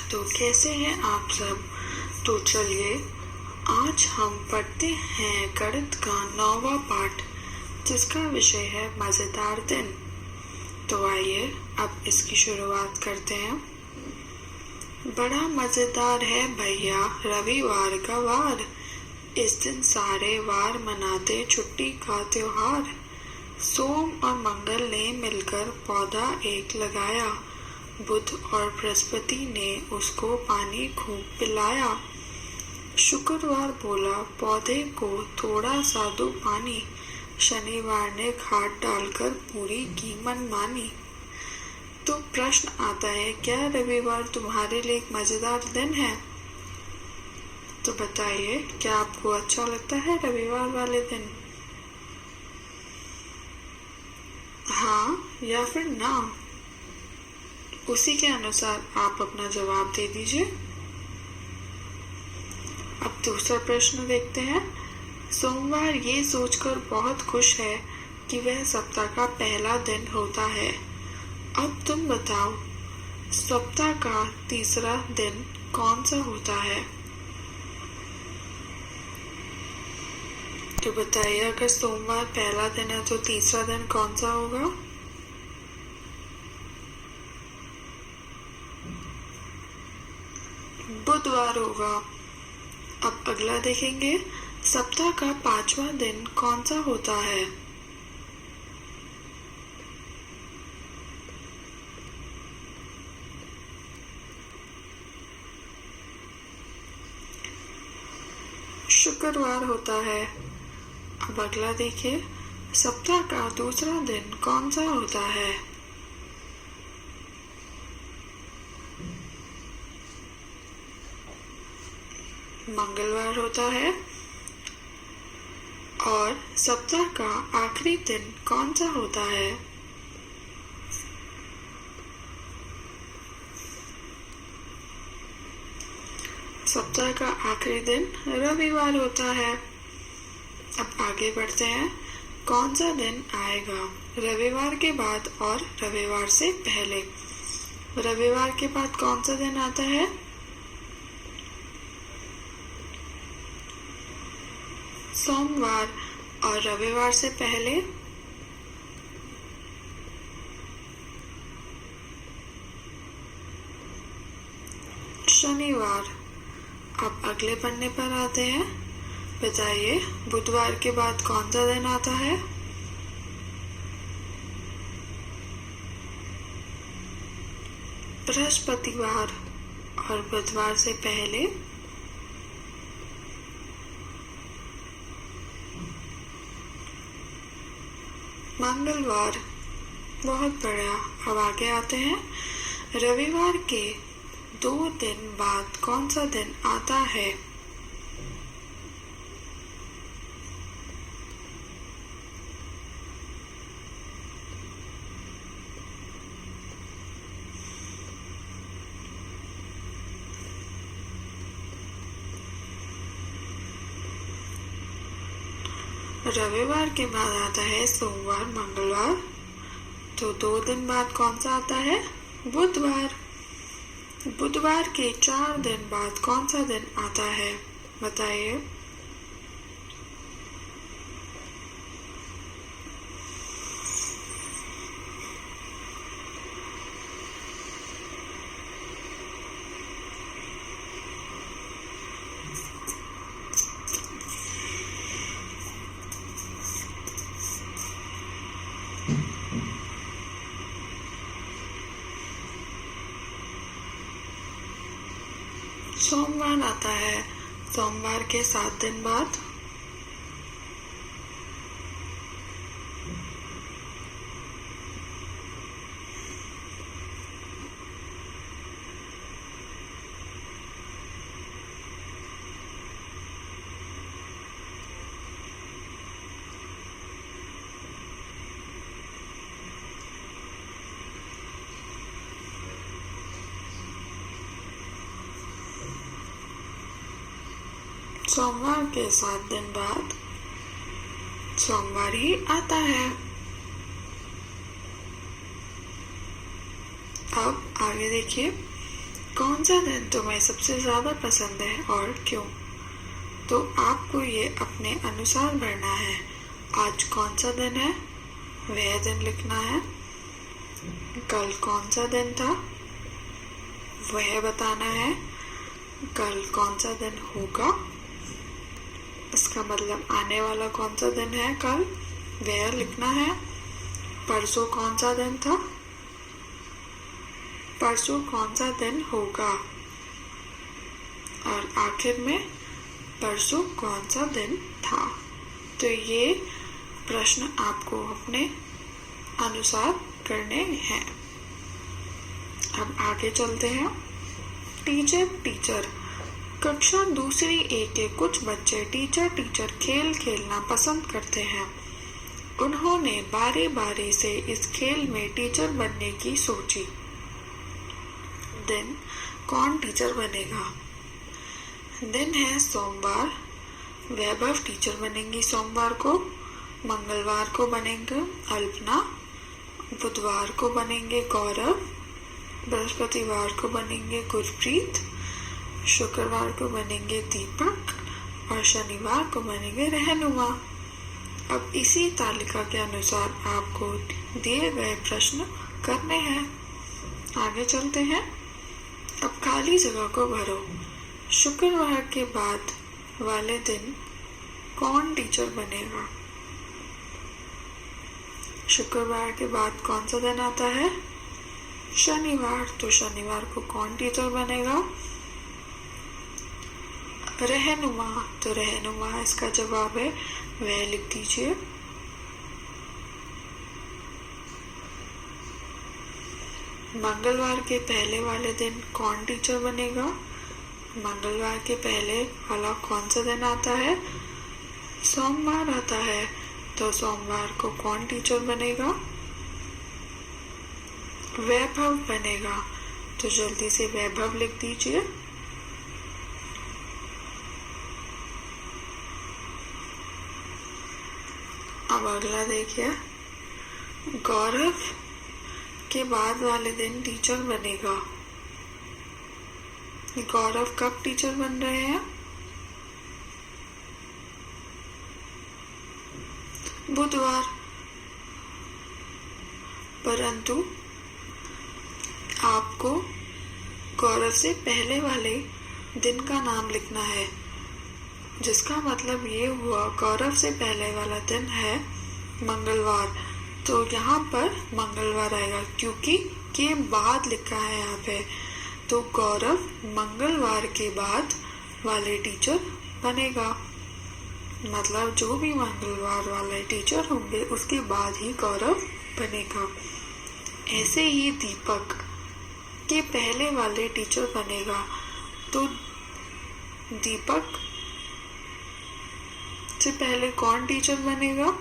तो कैसे हैं आप सब। तो चलिए आज हम पढ़ते हैं गणित का 9वां पाठ, जिसका विषय है मज़ेदार दिन। तो आइए अब इसकी शुरुआत करते हैं। बड़ा मज़ेदार है भैया रविवार का वार, इस दिन सारे वार मनाते छुट्टी का त्योहार। सोम और मंगल ने मिलकर पौधा एक लगाया, बुध और बृहस्पति ने उसको पानी खूब पिलाया। शुक्रवार बोला पौधे को थोड़ा सा दो पानी, शनिवार ने खाद डालकर पूरी की मनमानी। तो प्रश्न आता है, क्या रविवार तुम्हारे लिए एक मजेदार दिन है? तो बताइए, क्या आपको अच्छा लगता है रविवार वाले दिन? हाँ या फिर ना? उसी के अनुसार आप अपना जवाब दे दीजिए। अब दूसरा प्रश्न देखते हैं। सोमवार ये सोचकर बहुत खुश है कि वह सप्ताह का पहला दिन होता है। अब तुम बताओ, सप्ताह का तीसरा दिन कौन सा होता है? तो बताइए, अगर सोमवार पहला दिन है तो तीसरा दिन कौन सा होगा? बुधवार होगा। अब अगला देखेंगे, सप्ताह का पांचवा दिन कौन सा होता है? शुक्रवार होता है। अब अगला देखिए, सप्ताह का दूसरा दिन कौन सा होता है? मंगलवार होता है। और सप्ताह का आखिरी दिन कौन सा होता है? सप्ताह का आखिरी दिन रविवार होता है। अब आगे बढ़ते हैं, कौन सा दिन आएगा रविवार के बाद और रविवार से पहले? रविवार के बाद कौन सा दिन आता है? सोमवार। और रविवार से पहले? शनिवार। अब अगले पन्ने पर आते हैं। बताइए, बुधवार के बाद कौन सा दिन आता है? बृहस्पतिवार। और बुधवार से पहले? मंगलवार। बहुत बढ़िया। अब आगे आते हैं, रविवार के 2 दिन बाद कौन सा दिन आता है? रविवार के बाद आता है सोमवार, मंगलवार। तो 2 दिन बाद कौन सा आता है? बुधवार। बुधवार के 4 दिन बाद कौन सा दिन आता है? बताइए। सोमवार आता है। सोमवार के 7 दिन बाद? सोमवार के 7 दिन बाद सोमवार ही आता है। अब आगे देखिए, कौन सा दिन तुम्हें सबसे ज़्यादा पसंद है और क्यों? तो आपको ये अपने अनुसार भरना है। आज कौन सा दिन है वह दिन लिखना है। कल कौन सा दिन था वह बताना है। कल कौन सा दिन होगा, इसका मतलब आने वाला कौन सा दिन है कल, वह लिखना है। परसों कौन सा दिन था, परसों कौन सा दिन होगा, और आखिर में परसों कौन सा दिन था। तो ये प्रश्न आपको अपने अनुसार करने हैं। अब आगे चलते हैं। टीचर कक्षा दूसरी ए के कुछ बच्चे टीचर खेल खेलना पसंद करते हैं। उन्होंने बारी बारी से इस खेल में टीचर बनने की सोची। दिन कौन टीचर बनेगा? दिन है सोमवार, वैभव टीचर बनेंगी सोमवार को। मंगलवार को बनेंगे अल्पना, बुधवार को बनेंगे गौरव, बृहस्पतिवार को बनेंगे गुरप्रीत, शुक्रवार को बनेंगे दीपक और शनिवार को बनेंगे रहनुमा। अब इसी तालिका के अनुसार आपको दिए गए प्रश्न करने हैं। आगे चलते हैं। अब खाली जगह को भरो। शुक्रवार के बाद वाले दिन कौन टीचर बनेगा? शुक्रवार के बाद कौन सा दिन आता है? शनिवार। तो शनिवार को कौन टीचर बनेगा? रहनुमा। तो रहनुमा इसका जवाब है, वह लिख दीजिए। मंगलवार के पहले वाले दिन कौन टीचर बनेगा? मंगलवार के पहले वाला कौन सा दिन आता है? सोमवार आता है। तो सोमवार को कौन टीचर बनेगा? वैभव बनेगा। तो जल्दी से वैभव लिख दीजिए। अब अगला देखिए। गौरव के बाद वाले दिन टीचर बनेगा। गौरव कब टीचर बन रहे हैं? बुधवार। परंतु आपको गौरव से पहले वाले दिन का नाम लिखना है, जिसका मतलब ये हुआ गौरव से पहले वाला दिन है मंगलवार। तो यहाँ पर मंगलवार आएगा क्योंकि के बाद लिखा है यहाँ पे। तो गौरव मंगलवार के बाद वाले टीचर बनेगा। मतलब जो भी मंगलवार वाले टीचर होंगे उसके बाद ही गौरव बनेगा। ऐसे ही दीपक के पहले वाले टीचर बनेगा। तो दीपक से पहले कौन टीचर बनेगा?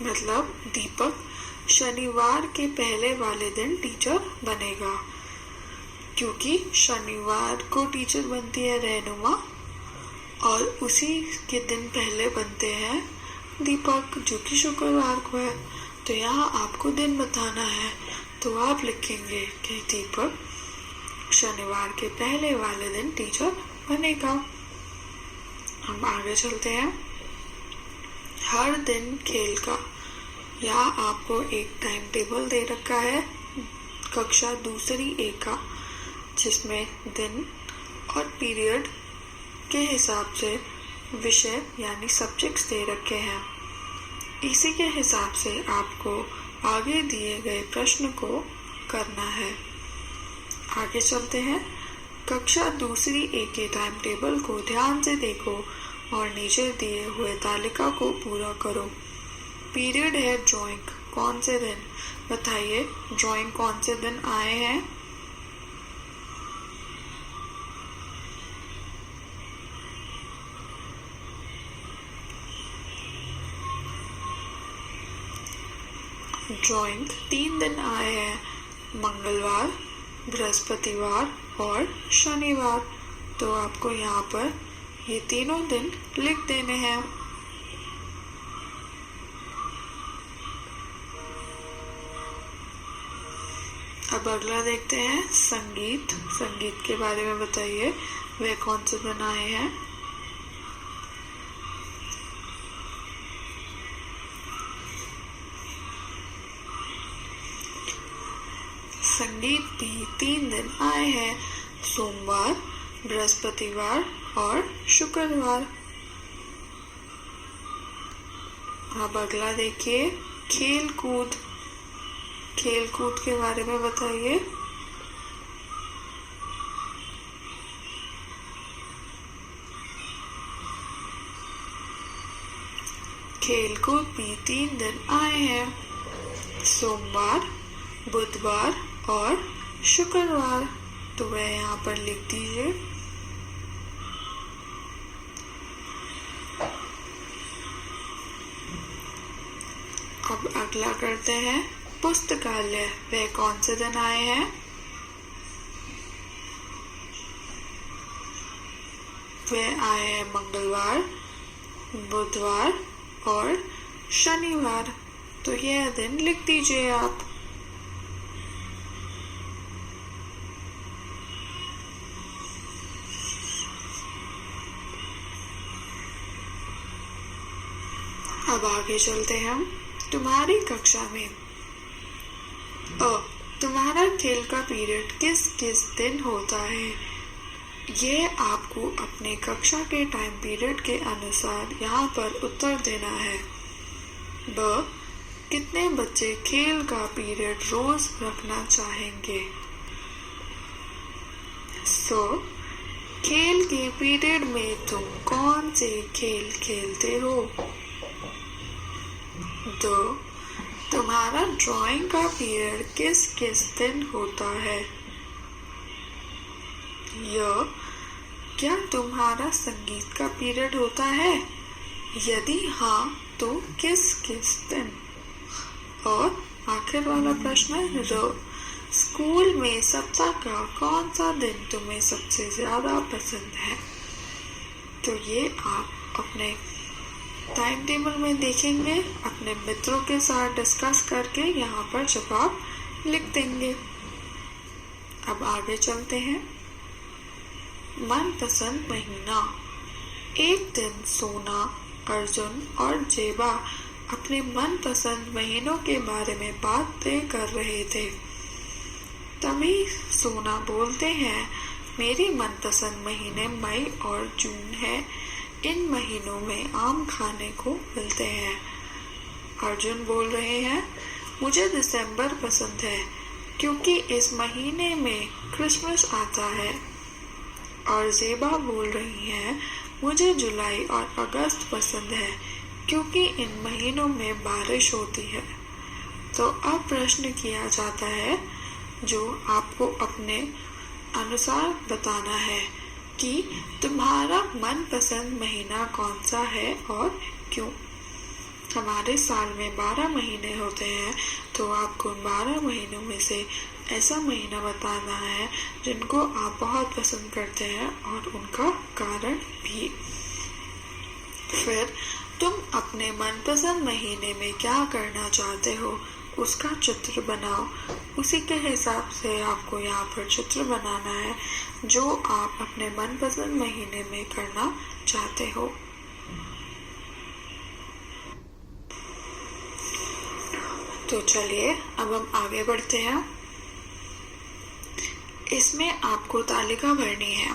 मतलब दीपक शनिवार के पहले वाले दिन टीचर बनेगा, क्योंकि शनिवार को टीचर बनती है रहनुमा और उसी के दिन पहले बनते हैं दीपक, जो कि शुक्रवार को है। तो यहाँ आपको दिन बताना है। तो आप लिखेंगे कि दीपक शनिवार के पहले वाले दिन टीचर बनेगा। हम आगे चलते हैं। हर दिन खेल का, या आपको एक टाइम टेबल दे रखा है कक्षा दूसरी ए का, जिसमें दिन और पीरियड के हिसाब से विषय यानी सब्जेक्ट्स दे रखे हैं। इसी के हिसाब से आपको आगे दिए गए प्रश्न को करना है। आगे चलते हैं। कक्षा दूसरी ए के टाइम टेबल को ध्यान से देखो और नीचे दिए हुए तालिका को पूरा करो। पीरियड है ड्राइंग, कौन से दिन बताइए? ड्राइंग कौन से दिन आए हैं? ड्राइंग 3 दिन आए हैं, मंगलवार, बृहस्पतिवार और शनिवार। तो आपको यहाँ पर ये तीनों दिन लिख देने हैं। अब अगला देखते हैं संगीत। संगीत के बारे में बताइए, वह कौन से दिन आए हैं। संगीत भी 3 दिन आए हैं, सोमवार, बृहस्पतिवार और शुक्रवार। अब अगला देखिए खेल कूद। खेल कूद के बारे में बताइए। खेल कूद भी 3 दिन आए हैं, सोमवार, बुधवार और शुक्रवार। तो वह यहाँ पर लिख दीजिए। अब अगला करते हैं पुस्तकालय। वह कौन से दिन आए हैं। वह आए हैं मंगलवार, बुधवार और शनिवार। तो यह दिन लिख दीजिए आप। अब आगे चलते हैं हम। तुम्हारी कक्षा में तुम्हारा खेल का पीरियड किस किस दिन होता है। यह आपको अपने कक्षा के टाइम पीरियड के अनुसार यहाँ पर उत्तर देना है। ब कितने बच्चे खेल का पीरियड रोज रखना चाहेंगे। सो खेल के पीरियड में तुम कौन से खेल खेलते हो। दो तुम्हारा ड्राइंग का पीरियड किस किस दिन होता है। क्या तुम्हारा संगीत का पीरियड होता है, यदि हाँ तो किस किस दिन। और आखिर वाला प्रश्न है स्कूल में सप्ताह का कौन सा दिन तुम्हें सबसे ज्यादा पसंद है। तो ये आप अपने टाइम टेबल में देखेंगे, अपने मित्रों के साथ डिस्कस करके यहाँ पर जवाब लिख देंगे। अब आगे चलते हैं। मनपसंद महीना। एक दिन सोना, अर्जुन और जेबा अपने मनपसंद महीनों के बारे में बातें कर रहे थे। तभी सोना बोलते हैं, मेरी मनपसंद महीने मई और जून है। इन महीनों में आम खाने को मिलते हैं। अर्जुन बोल रहे हैं, मुझे दिसंबर पसंद है क्योंकि इस महीने में क्रिसमस आता है। और जेबा बोल रही हैं, मुझे जुलाई और अगस्त पसंद है क्योंकि इन महीनों में बारिश होती है। तो अब प्रश्न किया जाता है जो आपको अपने अनुसार बताना है कि तुम्हारा मनपसंद महीना कौन सा है और क्यों। हमारे साल में 12 महीने होते हैं, तो आपको 12 महीनों में से ऐसा महीना बताना है जिनको आप बहुत पसंद करते हैं और उनका कारण भी। फिर तुम अपने मनपसंद महीने में क्या करना चाहते हो उसका चित्र बनाओ। उसी के हिसाब से आपको यहाँ पर चित्र बनाना है जो आप अपने मनपसंद महीने में करना चाहते हो। तो चलिए अब हम आगे बढ़ते हैं। इसमें आपको तालिका भरनी है।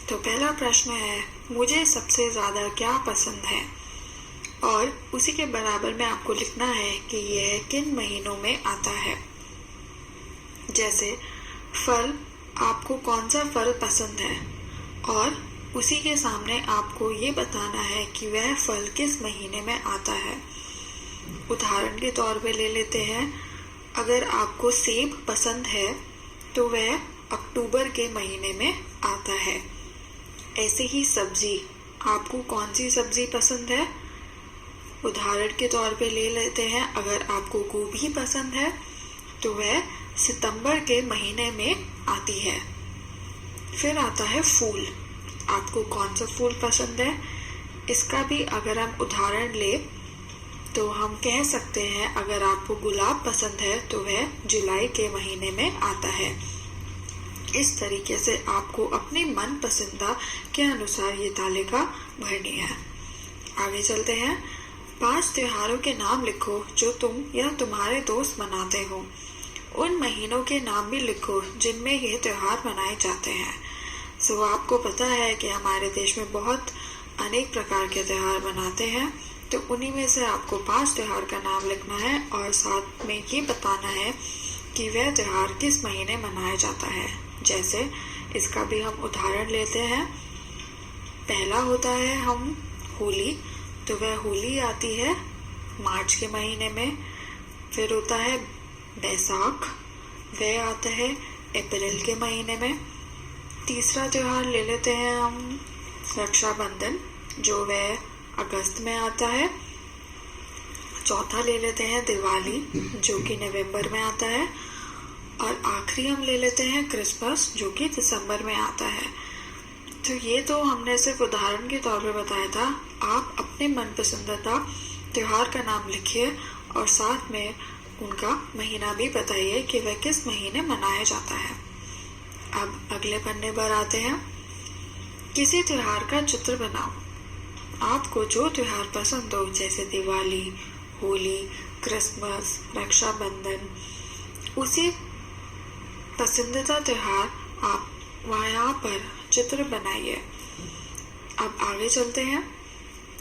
तो पहला प्रश्न है, मुझे सबसे ज्यादा क्या पसंद है। और उसी के बराबर में आपको लिखना है कि यह किन महीनों में आता है। जैसे फल, आपको कौन सा फल पसंद है और उसी के सामने आपको ये बताना है कि वह फल किस महीने में आता है। उदाहरण के तौर पे ले लेते हैं, अगर आपको सेब पसंद है तो वह अक्टूबर के महीने में आता है। ऐसे ही सब्जी, आपको कौन सी सब्जी पसंद है। उदाहरण के तौर पे ले लेते हैं, अगर आपको गोभी पसंद है तो वह सितंबर के महीने में आती है। फिर आता है फूल, आपको कौन सा फूल पसंद है, इसका भी अगर हम उदाहरण ले तो हम कह सकते हैं अगर आपको गुलाब पसंद है तो वह जुलाई के महीने में आता है। इस तरीके से आपको अपनी मन पसंदा के अनुसार ये तालिका भरनी है। आगे चलते हैं। 5 त्योहारों के नाम लिखो जो तुम या तुम्हारे दोस्त मनाते हो। उन महीनों के नाम भी लिखो जिनमें ये त्योहार मनाए जाते हैं। आपको पता है कि हमारे देश में बहुत अनेक प्रकार के त्योहार मनाते हैं, तो उन्हीं में से आपको 5 त्योहार का नाम लिखना है और साथ में ये बताना है कि वह त्योहार किस महीने मनाया जाता है। जैसे इसका भी हम उदाहरण लेते हैं। पहला होता है हम होली, तो वह होली आती है मार्च के महीने में। फिर होता है बैसाख, वह आता है अप्रैल के महीने में। तीसरा त्योहार ले लेते हैं हम रक्षाबंधन, जो वह अगस्त में आता है। चौथा ले लेते हैं दिवाली, जो कि नवंबर में आता है। और आखिरी हम ले लेते हैं क्रिसमस, जो कि दिसंबर में आता है। तो ये तो हमने सिर्फ उदाहरण के तौर पर बताया था। आप अपने मनपसंदीदा त्योहार का नाम लिखिए और साथ में उनका महीना भी बताइए कि वह किस महीने मनाया जाता है। अब अगले पन्ने पर आते हैं। किसी त्योहार का चित्र बनाओ। आपको जो त्योहार पसंद हो, जैसे दिवाली, होली, क्रिसमस, रक्षाबंधन, उसी पसंदीदा त्योहार आप वहाँ पर चित्र बनाइए। अब आगे चलते हैं।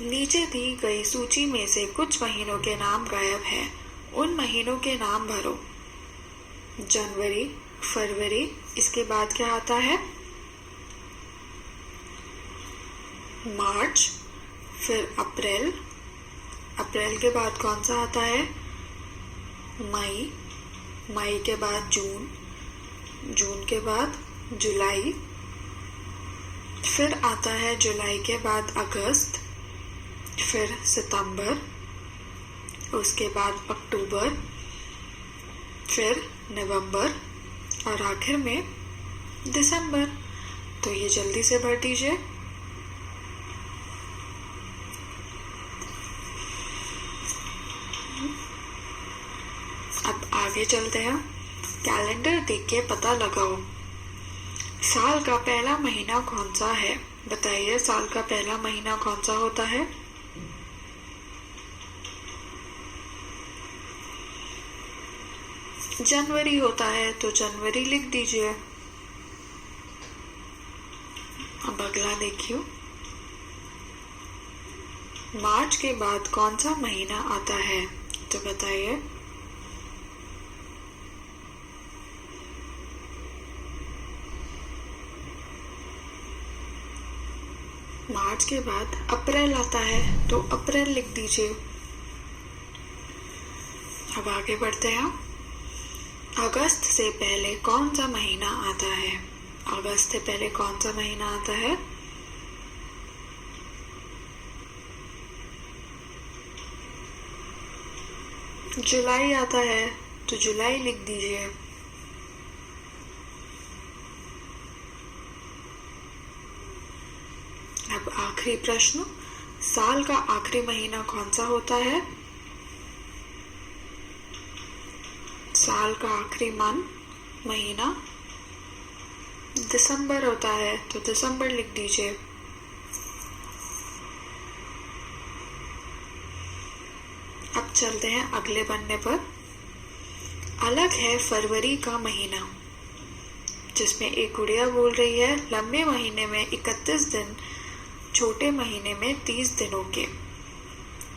नीचे दी गई सूची में से कुछ महीनों के नाम गायब है। उन महीनों के नाम भरो। जनवरी, फरवरी, इसके बाद क्या आता है मार्च, फिर अप्रैल, अप्रैल के बाद कौन सा आता है मई, मई के बाद जून, जून के बाद जुलाई, फिर आता है जुलाई के बाद अगस्त, फिर सितंबर, उसके बाद अक्टूबर, फिर नवंबर और आखिर में दिसंबर। तो ये जल्दी से भर दीजिए। अब आगे चलते हैं। कैलेंडर देख के पता लगाओ साल का पहला महीना कौन सा है। बताइए साल का पहला महीना कौन सा होता है। जनवरी होता है, तो जनवरी लिख दीजिए। अब अगला देखिए। मार्च के बाद कौन सा महीना आता है, तो बताइए। मार्च के बाद अप्रैल आता है, तो अप्रैल लिख दीजिए। अब आगे बढ़ते हैं। अगस्त से पहले कौन सा महीना आता है। अगस्त से पहले कौन सा महीना आता है। जुलाई आता है, तो जुलाई लिख दीजिए। अब आखिरी प्रश्न। साल का आखिरी महीना कौन सा होता है। साल का आखिरी महीना दिसंबर होता है, तो दिसंबर लिख दीजिए। अब चलते हैं अगले पन्ने पर। अलग है फरवरी का महीना, जिसमें एक गुड़िया बोल रही है लंबे महीने में 31 दिन, छोटे महीने में 30 दिनों के।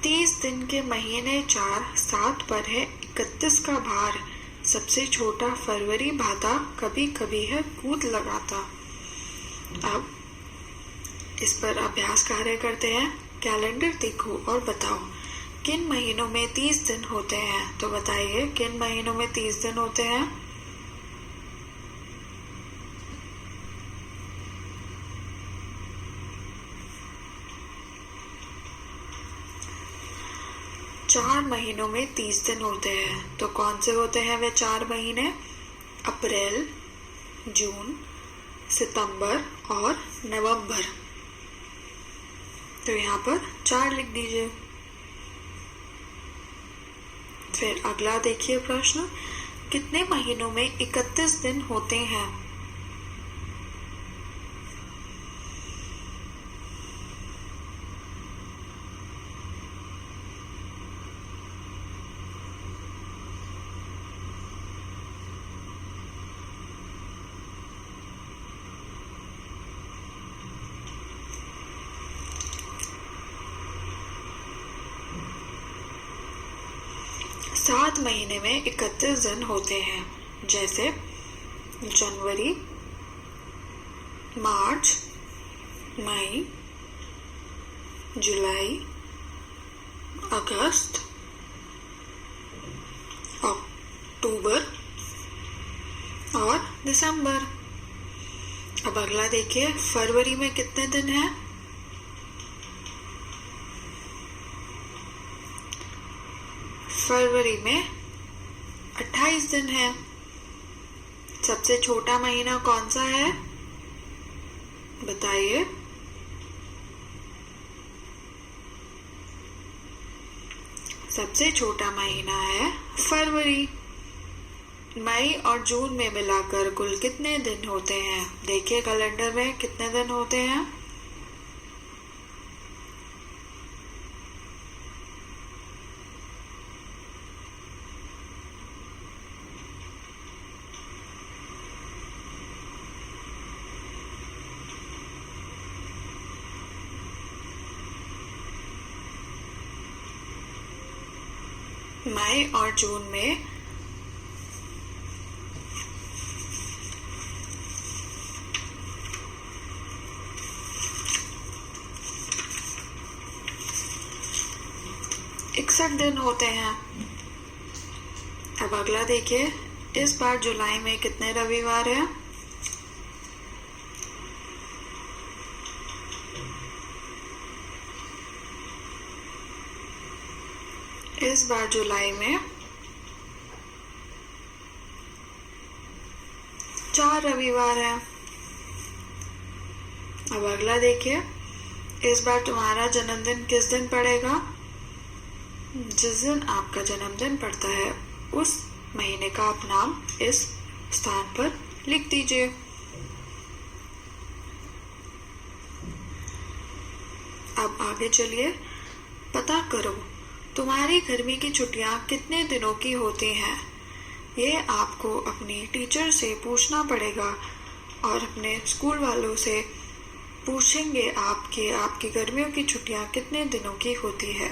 30 दिन के महीने 4, 7 पर है 31 का भार। सबसे छोटा फरवरी भाता, कभी कभी है कूद लगाता। अब इस पर अभ्यास कार्य करते हैं। कैलेंडर देखो और बताओ किन महीनों में 30 दिन होते हैं। तो बताइए किन महीनों में 30 दिन होते हैं। चार महीनों में 30 दिन होते हैं। तो कौन से होते हैं वे 4 महीने। अप्रैल, जून, सितंबर और नवंबर। तो यहाँ पर 4 लिख दीजिए। फिर अगला देखिए प्रश्न, कितने महीनों में 31 दिन होते हैं? सात महीने में 31 दिन होते हैं, जैसे जनवरी, मार्च, मई, जुलाई, अगस्त, अक्टूबर और दिसंबर। अब अगला देखिए, फरवरी में कितने दिन हैं? फरवरी में 28 दिन है। सबसे छोटा महीना कौन सा है, बताइए? सबसे छोटा महीना है फरवरी। मई और जून में मिलाकर कुल कितने दिन होते हैं? देखिए कैलेंडर में कितने दिन होते हैं। मई और जून में इकसठ दिन होते हैं। अब अगला देखिए, इस बार जुलाई में कितने रविवार हैं? इस बार जुलाई में 4 रविवार हैं। अब अगला देखिए, इस बार तुम्हारा जन्मदिन किस दिन पड़ेगा? जिस दिन आपका जन्मदिन पड़ता है उस महीने का आप नाम इस स्थान पर लिख दीजिए। अब आगे चलिए, पता करो तुम्हारी गर्मी की छुट्टियां कितने दिनों की होती हैं। ये आपको अपनी टीचर से पूछना पड़ेगा और अपने स्कूल वालों से पूछेंगे आपकी गर्मियों की छुट्टियां कितने दिनों की होती है।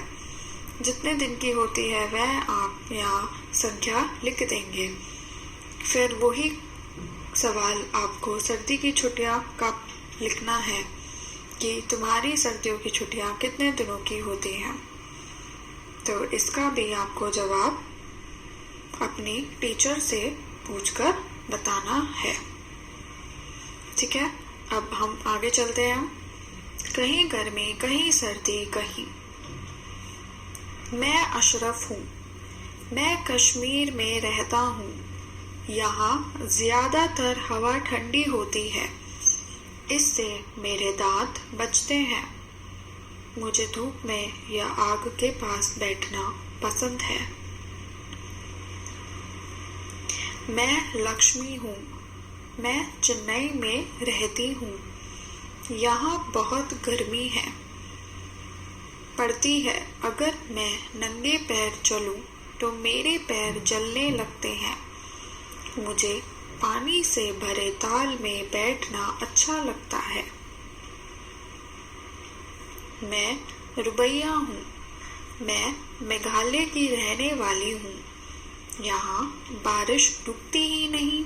जितने दिन की होती है वह आप यहाँ संख्या लिख देंगे। फिर वही सवाल आपको सर्दी की छुट्टियां का लिखना है कि तुम्हारी सर्दियों की छुट्टियां कितने दिनों की होती हैं। तो इसका भी आपको जवाब अपनी टीचर से पूछकर बताना है। ठीक है, अब हम आगे चलते हैं। कहीं गर्मी, कहीं सर्दी, कहीं। मैं अशरफ हूँ, मैं कश्मीर में रहता हूँ। यहाँ ज्यादातर हवा ठंडी होती है, इससे मेरे दांत बचते हैं। मुझे धूप में या आग के पास बैठना पसंद है। मैं लक्ष्मी हूँ, मैं चेन्नई में रहती हूँ। यहाँ बहुत गर्मी है पड़ती है। अगर मैं नंगे पैर चलूं तो मेरे पैर जलने लगते हैं। मुझे पानी से भरे ताल में बैठना अच्छा लगता है। मैं रुबैया हूँ, मैं मेघालय की रहने वाली हूँ। यहाँ बारिश रुकती ही नहीं।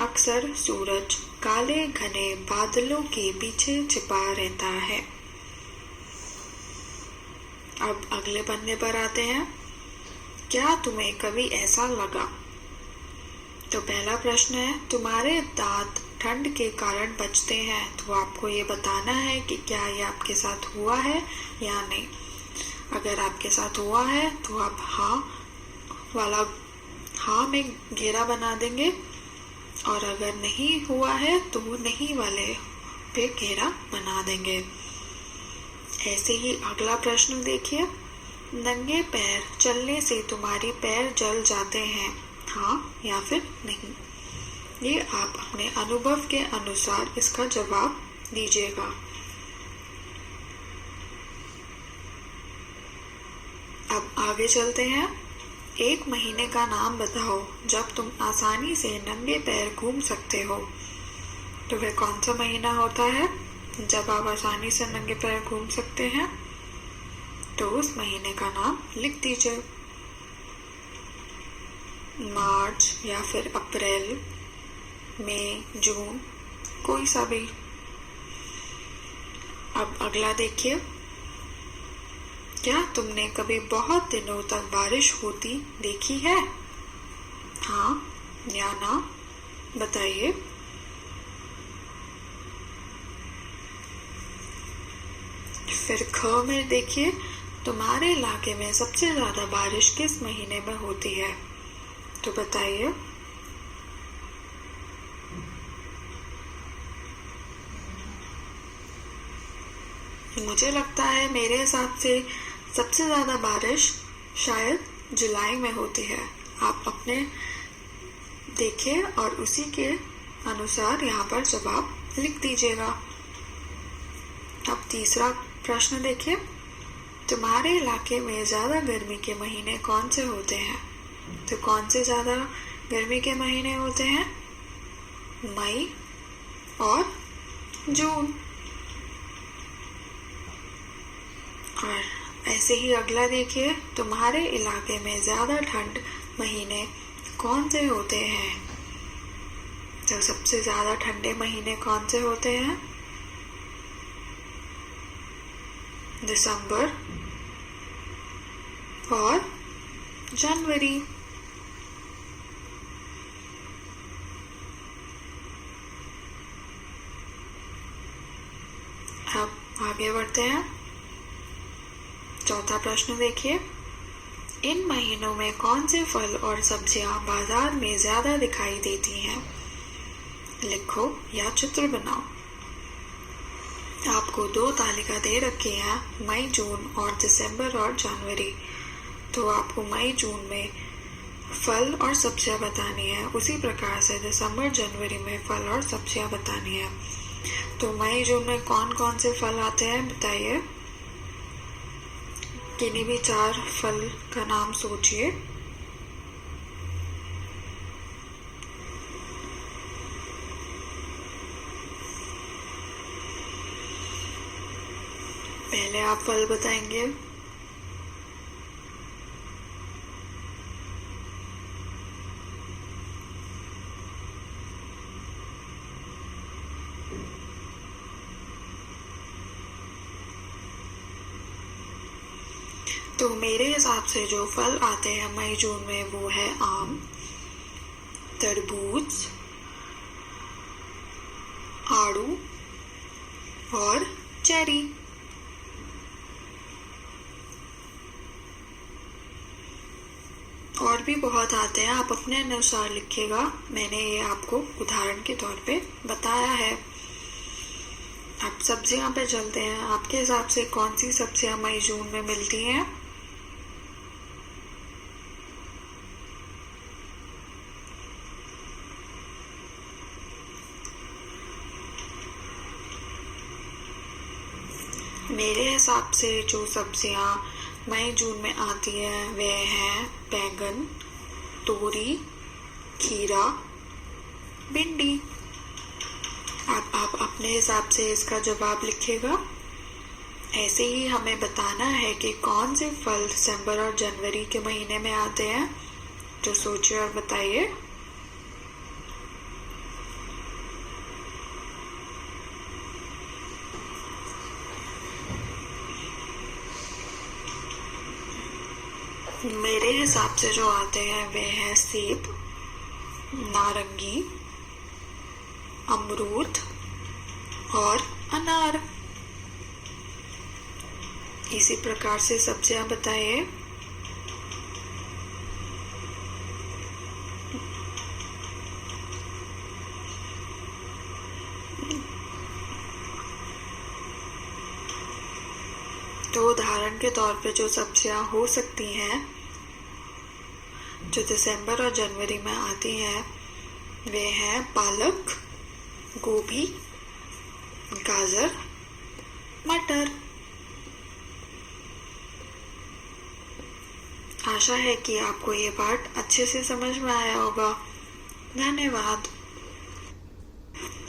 अक्सर सूरज काले घने बादलों के पीछे छिपा रहता है। अब अगले पन्ने पर आते हैं। क्या तुम्हें कभी ऐसा लगा? तो पहला प्रश्न है, तुम्हारे दांत ठंड के कारण बचते हैं। तो आपको ये बताना है कि क्या ये आपके साथ हुआ है या नहीं। अगर आपके साथ हुआ है तो आप हाँ में घेरा बना देंगे, और अगर नहीं हुआ है तो नहीं वाले पे घेरा बना देंगे। ऐसे ही अगला प्रश्न देखिए, नंगे पैर चलने से तुम्हारे पैर जल जाते हैं, हाँ या फिर नहीं। ये आप अपने अनुभव के अनुसार इसका जवाब दीजिएगा। अब आगे चलते हैं। एक महीने का नाम बताओ जब तुम आसानी से नंगे पैर घूम सकते हो। तो वह कौन सा महीना होता है जब आप आसानी से नंगे पैर घूम सकते हैं? तो उस महीने का नाम लिख दीजिए। मार्च या फिर अप्रैल, मई, जून, कोई सा भी। अब अगला देखिए, क्या तुमने कभी बहुत दिनों तक बारिश होती देखी है, हाँ या ना, बताइए। फिर ख में देखिए, तुम्हारे इलाके में सबसे ज्यादा बारिश किस महीने में होती है, तो बताइए। मुझे लगता है मेरे हिसाब से सबसे ज्यादा बारिश शायद जुलाई में होती है। आप अपने देखिए और उसी के अनुसार यहाँ पर जवाब लिख दीजिएगा। अब तीसरा प्रश्न देखिए, तुम्हारे इलाके में ज्यादा गर्मी के महीने कौन से होते हैं? तो कौन से ज्यादा गर्मी के महीने होते हैं? मई और जून। और ऐसे ही अगला देखिए, तुम्हारे इलाके में ज्यादा ठंड महीने कौन से होते हैं? तो सबसे ज्यादा ठंडे महीने कौन से होते हैं? दिसंबर और जनवरी। अब आगे बढ़ते हैं। चौथा प्रश्न देखिए, इन महीनों में कौन से फल और सब्जियां बाजार में ज्यादा दिखाई देती हैं? लिखो या चित्र बनाओ। आपको 2 तालिका दे रखी है, मई, जून और दिसंबर और जनवरी। तो आपको मई, जून में फल और सब्जियां बतानी है, उसी प्रकार से दिसंबर, जनवरी में फल और सब्जियां बतानी है। तो मई, जून में कौन कौन से फल आते हैं बताइए। किन्हीं भी 4 फल का नाम सोचिए। पहले आप फल बताएंगे। तो मेरे हिसाब से जो फल आते हैं मई, जून में वो है आम, तरबूज, आड़ू और चेरी। और भी बहुत आते हैं, आप अपने अनुसार लिखिएगा। मैंने ये आपको उदाहरण के तौर पे बताया है। अब सब्जियां पे चलते हैं। आपके हिसाब से कौन सी सब्जियां मई, जून में मिलती हैं? मेरे हिसाब से जो सब्जियां मई, जून में आती है वे हैं बैंगन, तोरी, खीरा, भिंडी। आप अपने हिसाब से इसका जवाब लिखिएगा। ऐसे ही हमें बताना है कि कौन से फल दिसंबर और जनवरी के महीने में आते हैं। तो सोचिए और बताइए। मेरे हिसाब से जो आते हैं वे हैं सेब, नारंगी, अमरूद और अनार। इसी प्रकार से सब्जियां बताइए। उदाहरण के तौर पे जो सब्जियां हो सकती हैं जो दिसंबर और जनवरी में आती हैं वे हैं पालक, गोभी, गाजर, मटर। आशा है कि आपको ये पाठ अच्छे से समझ में आया होगा। धन्यवाद।